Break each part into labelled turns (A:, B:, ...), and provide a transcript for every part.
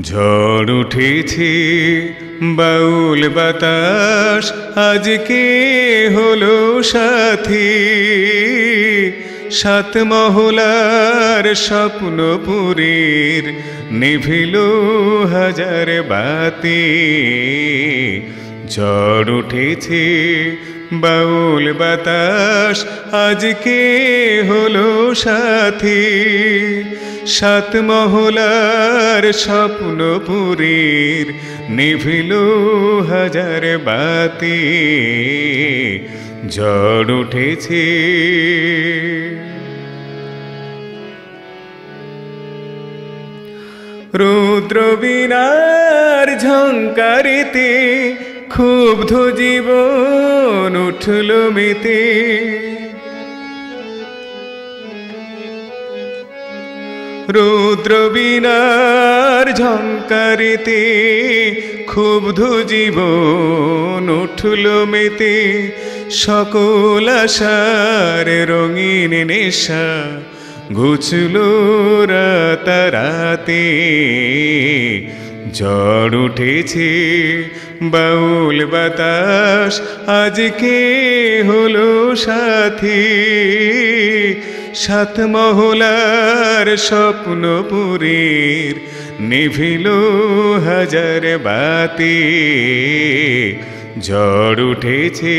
A: ঝড় উঠেছে বাউল বাতাস আজকে হলো সাথী, সাত মহলার স্বপ্নপুরীর নিভিল হাজার বাতি। ঝড় উঠেছে বাউল বাতাস আজকে হলো সাথী, সাত মহলার স্বপ্নপুরীর নিভিল হাজার বাতি। ঝড় উঠেছে রুদ্র বীণার ঝঙ্কারিতে ক্ষুব্ধ জীবন উঠল মেতে। রুদ্র বীণার ঝঙ্কারিতে ক্ষুব্ধ জীবন উঠল মেতে। সকল আশার রঙিন নেশা ঘুচল রাতারাতে। ঝড় উঠেছে বাউল বাতাস আজকে হলো সাথী, সাত মহলার স্বপ্নপুরীর নিভিল হাজার বাতি। ঝড় উঠেছে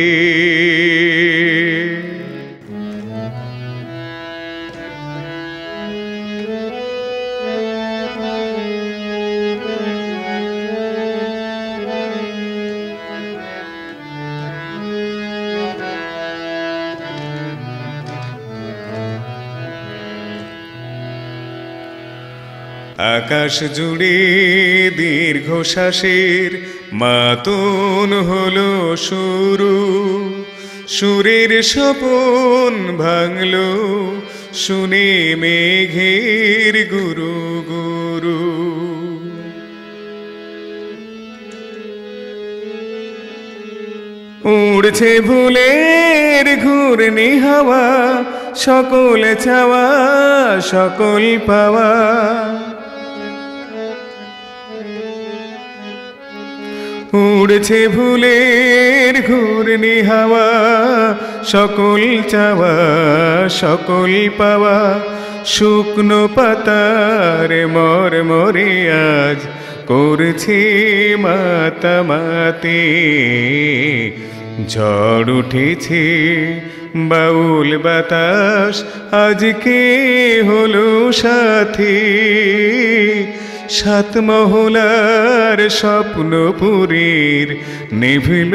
A: আকাশ জুড়ে দীর্ঘশ্বাসের মাতন হলো শুরু। সুরের স্বপন ভাঙল শুনে মেঘের গুরু গুরু। উড়ছে ভুলের ঘূর্ণি হাওয়া, সকল চাওয়া সকল পাওয়া। উড়ছে ভুলের ঘূর্ণি হাওয়া, সকল চাওয়া সকল পাওয়া। শুকনো পাতার মরমরে আজ করছে মাতামাতি। ঝড় উঠেছে বাউল বাতাস আজকে হলো সাথী, সাত মহলার স্বপ্নপুরীর নিভিল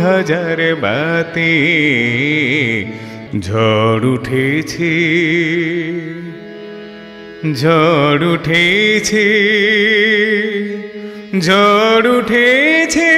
A: হাজার বাতি। ঝড় উঠেছে ঝড় উঠেছে ঝড় উঠেছে।